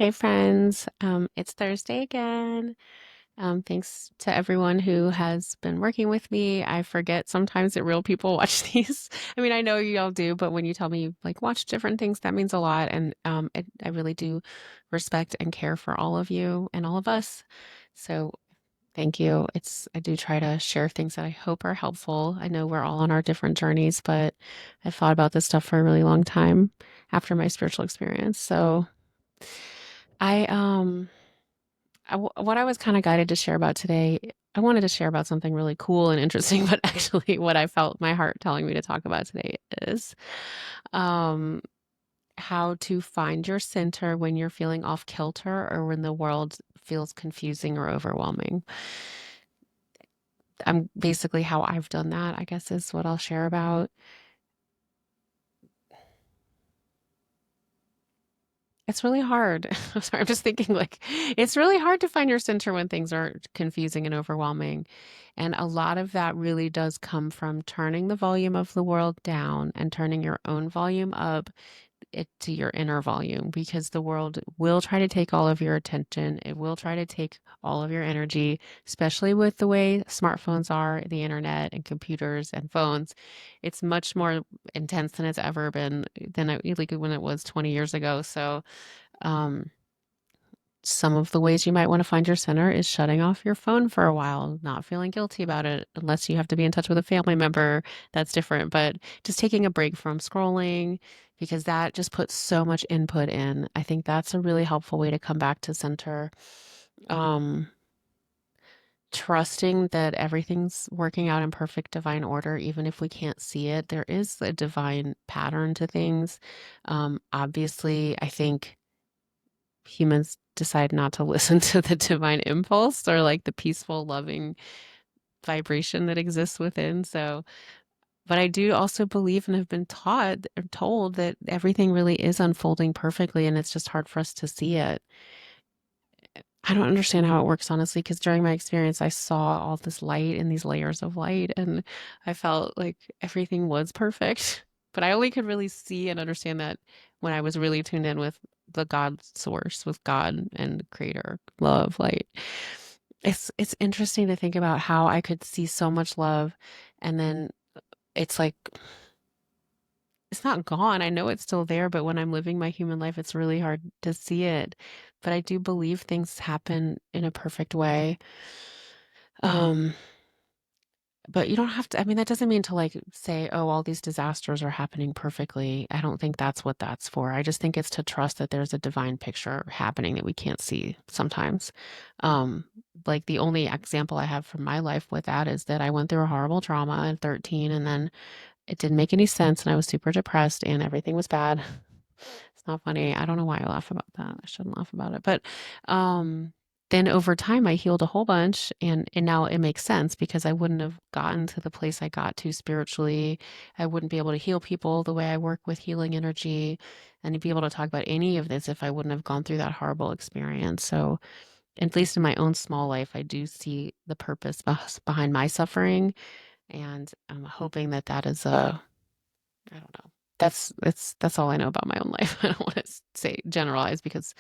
Hey friends, it's Thursday again. Thanks to everyone who has been working with me. I forget sometimes that real people watch these. I mean, I know you all do, but when you tell me like watch different things, that means a lot. And I really do respect and care for all of you and all of us. So thank you. I do try to share things that I hope are helpful. I know we're all on our different journeys, but I've thought about this stuff for a really long time after my spiritual experience. So I what I was kind of guided to share about today, I wanted to share about something really cool and interesting, but actually what I felt my heart telling me to talk about today is um, how to find your center when you're feeling off kilter or when the world feels confusing or overwhelming. I'm basically how I've done that, I guess is what I'll share about. It's really hard. I'm sorry, I'm just thinking like it's really hard to find your center when things are confusing and overwhelming. And a lot of that really does come from turning the volume of the world down and turning your own volume up it to your inner volume because the world will try to take all of your attention. It will try to take all of your energy, especially with the way smartphones are, the internet and computers and phones. It's much more intense than it's ever been like when it was 20 years ago. So, um, some of the ways you might want to find your center is shutting off your phone for a while, not feeling guilty about it, unless you have to be in touch with a family member. That's different. But just taking a break from scrolling, because that just puts so much input in. I think that's a really helpful way to come back to center. Um, Trusting that everything's working out in perfect divine order, even if we can't see it. There is a divine pattern to things. Obviously, I think humans decide not to listen to the divine impulse or like the peaceful, loving vibration that exists within. So, but I do also believe and have been taught or told that everything really is unfolding perfectly and it's just hard for us to see it. I don't understand how it works, honestly, because during my experience, I saw all this light and these layers of light, and I felt like everything was perfect. But I only could really see and understand that when I was really tuned in with the God source, with God and creator, love, light. It's interesting to think about how I could see so much love, and then it's like it's not gone. I know it's still there, but when I'm living my human life, it's really hard to see it. But I do believe things happen in a perfect way. Um, but you don't have to, I mean, that doesn't mean to like say, oh, all these disasters are happening perfectly. I don't think that's what that's for. I just think it's to trust that there's a divine picture happening that we can't see sometimes. Um, like the only example I have from my life with that is that I went through a horrible trauma at 13 and then it didn't make any sense and I was super depressed and everything was bad. It's not funny. I don't know why I laugh about that. I shouldn't laugh about it. But um then over time I healed a whole bunch and now it makes sense because I wouldn't have gotten to the place I got to spiritually. I wouldn't be able to heal people the way I work with healing energy and to be able to talk about any of this if I wouldn't have gone through that horrible experience. So at least in my own small life, I do see the purpose behind my suffering, and I'm hoping that that is a I don't know. That's all I know about my own life. I don't want to say generalize because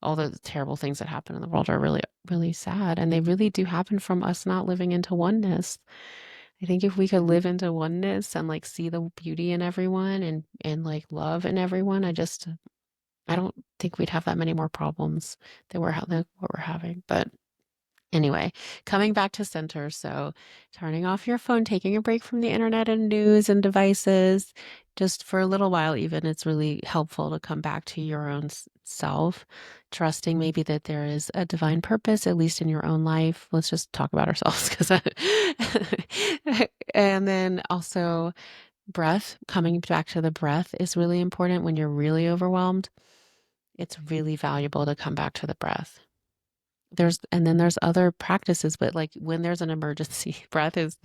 all the terrible things that happen in the world are really, really sad. And they really do happen from us not living into oneness. I think if we could live into oneness and like see the beauty in everyone and like love in everyone, I don't think we'd have that many more problems than what we're having. But anyway, coming back to center. So, turning off your phone, taking a break from the internet and news and devices, just for a little while, even, it's really helpful to come back to your own self, trusting maybe that there is a divine purpose, at least in your own life. Let's just talk about ourselves because, and then also breath, coming back to the breath is really important when you're really overwhelmed. It's really valuable to come back to the breath. And then there's other practices, but like when there's an emergency, breath is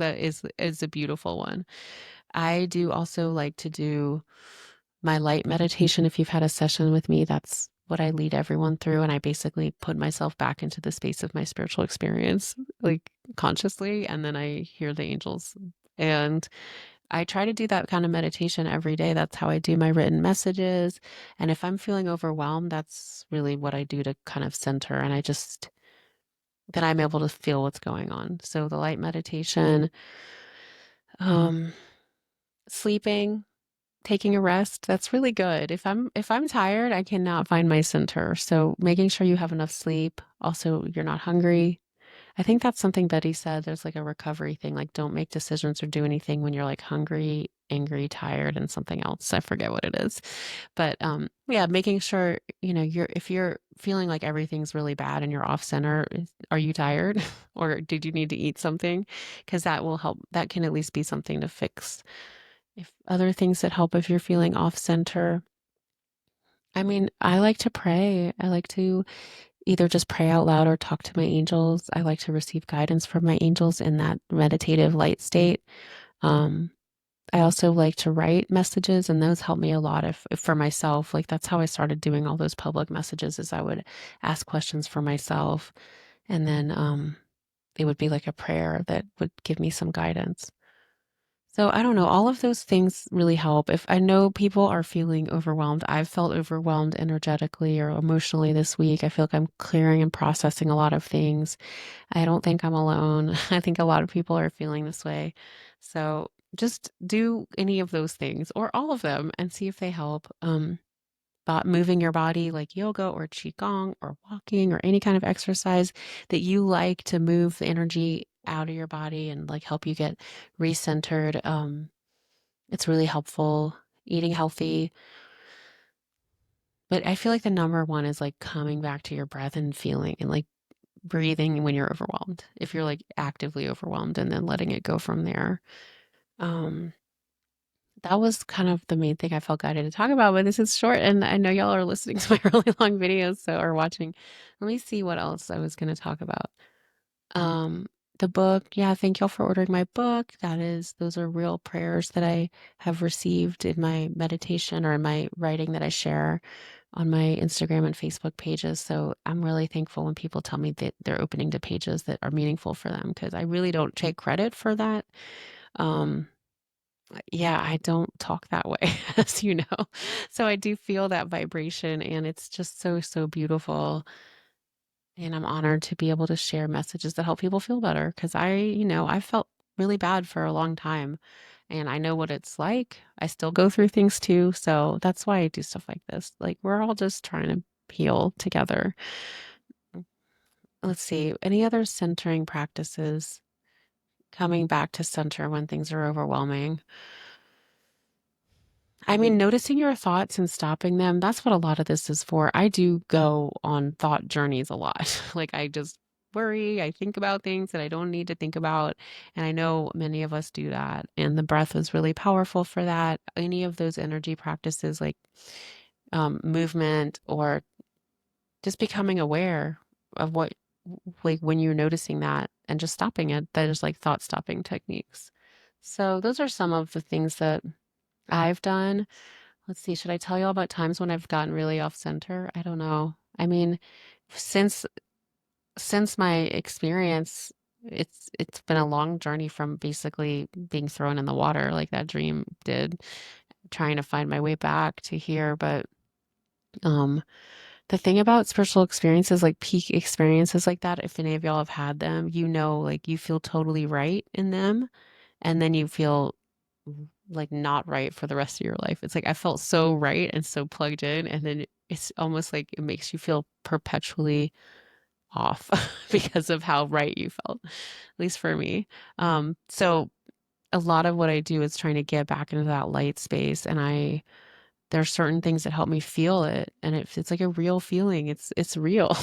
a beautiful one. I do also like to do my light meditation. If you've had a session with me, that's what I lead everyone through. And I basically put myself back into the space of my spiritual experience, like consciously, and then I hear the angels. And I try to do that kind of meditation every day. That's how I do my written messages. And if I'm feeling overwhelmed, that's really what I do to kind of center. And then I'm able to feel what's going on. So the light meditation, um, sleeping, taking a rest, that's really good. If I'm tired, I cannot find my center. So making sure you have enough sleep. Also, you're not hungry. I think that's something Betty said. There's like a recovery thing, like don't make decisions or do anything when you're like hungry, angry, tired, and something else. I forget what it is. But yeah, making sure, if you're feeling like everything's really bad and you're off center, are you tired? Or did you need to eat something? Because that will help. That can at least be something to fix. If other things that help if you're feeling off center. I mean, I like to pray. I like to either just pray out loud or talk to my angels. I like to receive guidance from my angels in that meditative light state. Um, I also like to write messages, and those help me a lot if for myself. Like that's how I started doing all those public messages is I would ask questions for myself, and then it would be like a prayer that would give me some guidance. So I don't know, all of those things really help. If I know people are feeling overwhelmed, I've felt overwhelmed energetically or emotionally this week. I feel like I'm clearing and processing a lot of things. I don't think I'm alone. I think a lot of people are feeling this way. So just do any of those things or all of them and see if they help. But moving your body like yoga or qigong or walking or any kind of exercise that you like to move the energy out of your body and like help you get recentered. It's really helpful. Eating healthy. But I feel like the number one is like coming back to your breath and feeling and like breathing when you're overwhelmed. If you're like actively overwhelmed and then letting it go from there. Um, that was kind of the main thing I felt guided to talk about, but this is short and I know y'all are listening to my really long videos, so or watching. Let me see what else I was going to talk about. Um, the book, yeah, thank y'all for ordering my book. Those are real prayers that I have received in my meditation or in my writing that I share on my Instagram and Facebook pages. So I'm really thankful when people tell me that they're opening to pages that are meaningful for them because I really don't take credit for that. Um, yeah, I don't talk that way, as you know. So I do feel that vibration and it's just so, so beautiful. And I'm honored to be able to share messages that help people feel better because I felt really bad for a long time and I know what it's like. I still go through things too. So that's why I do stuff like this. Like we're all just trying to heal together. Let's see, any other centering practices? Coming back to center when things are overwhelming. I mean, noticing your thoughts and stopping them, that's what a lot of this is for. I do go on thought journeys a lot. Like I just worry, I think about things that I don't need to think about. And I know many of us do that. And the breath was really powerful for that. Any of those energy practices like movement or just becoming aware of what, like when you're noticing that and just stopping it, that is like thought stopping techniques. So those are some of the things that I've done. Let's see, should I tell you all about times when I've gotten really off center? I don't know. I mean, since since my experience, it's been a long journey from basically being thrown in the water like that dream did, trying to find my way back to here. But um the thing about spiritual experiences, like peak experiences like that, if any of y'all have had them, like you feel totally right in them and then you feel like not right for the rest of your life. It's like I felt so right and so plugged in, and then it's almost like it makes you feel perpetually off because of how right you felt, at least for me. So a lot of what I do is trying to get back into that light space, and there's certain things that help me feel it, and it's like a real feeling. It's real.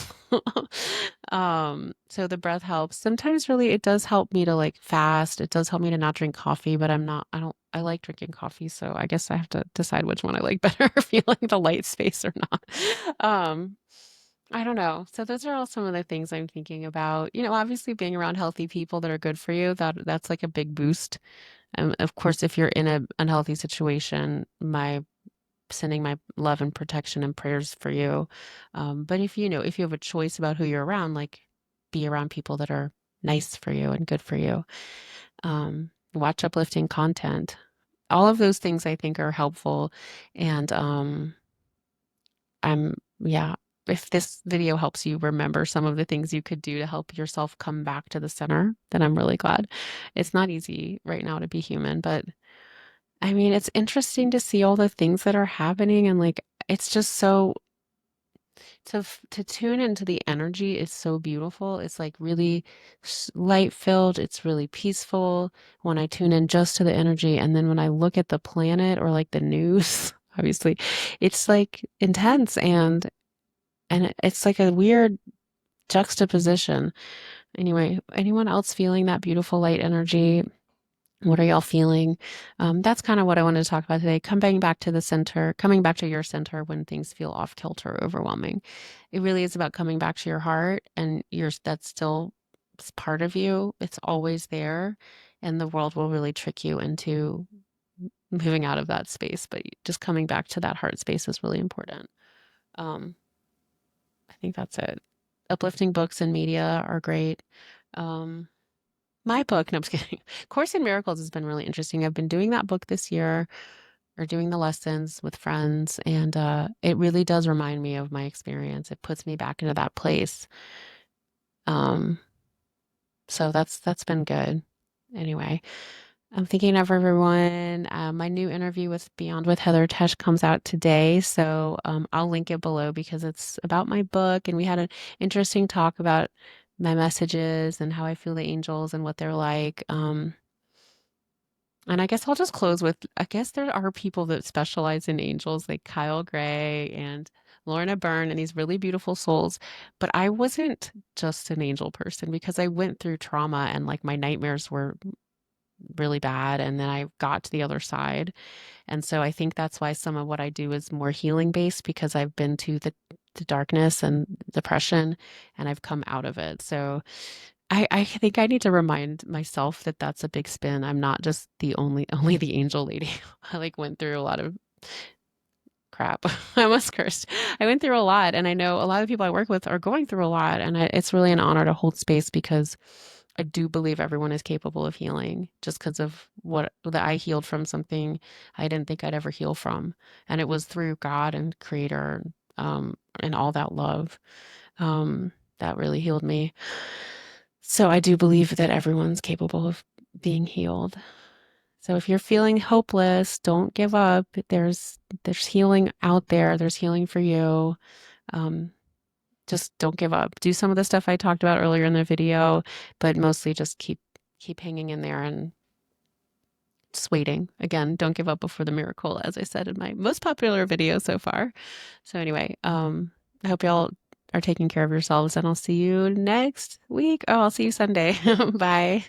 So the breath helps. Sometimes really it does help me to like fast. It does help me to not drink coffee, but I like drinking coffee, so I guess I have to decide which one I like better, feeling the light space or not. Um, I don't know. So those are all some of the things I'm thinking about. Obviously being around healthy people that are good for you, that's like a big boost. Of course, if you're in an unhealthy situation, my sending my love and protection and prayers for you. But if you have a choice about who you're around, like be around people that are nice for you and good for you. Watch uplifting content. all of those things I think are helpful. And yeah, if this video helps you remember some of the things you could do to help yourself come back to the center, then I'm really glad. It's not easy right now to be human, but I mean, it's interesting to see all the things that are happening and like it's just so to tune into the energy is so beautiful. It's like really light filled. It's really peaceful when I tune in just to the energy. And then when I look at the planet or like the news, obviously, it's like intense and it's like a weird juxtaposition. Anyway, anyone else feeling that beautiful light energy? What are y'all feeling? That's kind of what I wanted to talk about today. Coming back to the center, coming back to your center when things feel off kilter or overwhelming. It really is about coming back to your heart and that's still part of you. It's always there. And the world will really trick you into moving out of that space. But just coming back to that heart space is really important. Um, I think that's it. Uplifting books and media are great. Um, my book, no, I'm just kidding. Course in Miracles has been really interesting. I've been doing that book this year or doing the lessons with friends, and it really does remind me of my experience. It puts me back into that place. Um, so that's been good. Anyway, I'm thinking of everyone. My new interview with Beyond with Heather Tesh comes out today, so I'll link it below because it's about my book, and we had an interesting talk about my messages and how I feel the angels and what they're like. And I guess I'll just close with, I guess there are people that specialize in angels like Kyle Gray and Lorna Byrne and these really beautiful souls. But I wasn't just an angel person because I went through trauma and like my nightmares were really bad. And then I got to the other side. And so I think that's why some of what I do is more healing based because I've been to the darkness and depression and I've come out of it. So I think I need to remind myself that that's a big spin. I'm not just the only the angel lady. I like went through a lot of crap. I almost cursed. I went through a lot, and I know a lot of people I work with are going through a lot, and it's really an honor to hold space because I do believe everyone is capable of healing just because of what that I healed from something I didn't think I'd ever heal from, and it was through God and Creator, and all that love, that really healed me. So I do believe that everyone's capable of being healed. So if you're feeling hopeless, don't give up. There's healing out there. There's healing for you. Um, just don't give up. Do some of the stuff I talked about earlier in the video, but mostly just keep hanging in there and just waiting. Again, don't give up before the miracle, as I said in my most popular video so far. So anyway, I hope y'all are taking care of yourselves and I'll see you next week. Oh, I'll see you Sunday. Bye.